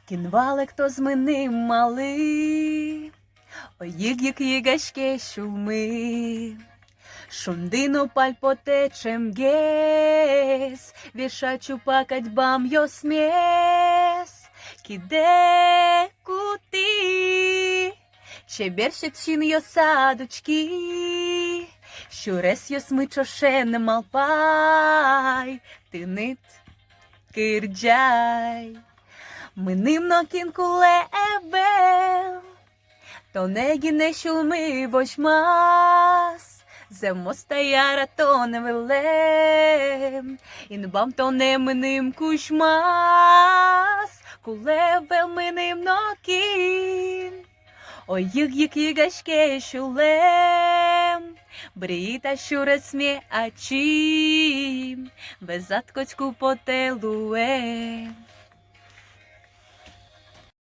Кінвалик то з миним мали, ой їг-їг-їгашке шуми. Шундину пальпотечем гес, вішачу пакать бам йо смес. Киде кути, чеберщечин йо садочки, щурес йо смичошен малпай, тинит кирджай. Миним но кінкулебел, то не гіне шуми вошмас, земо стаяра то не велем, інбам то не миним кушмас, кулебел миним но кін. Ой їг-їг-їгашке шулем, бріта щурес мє ачим, безаткоцьку потелуем.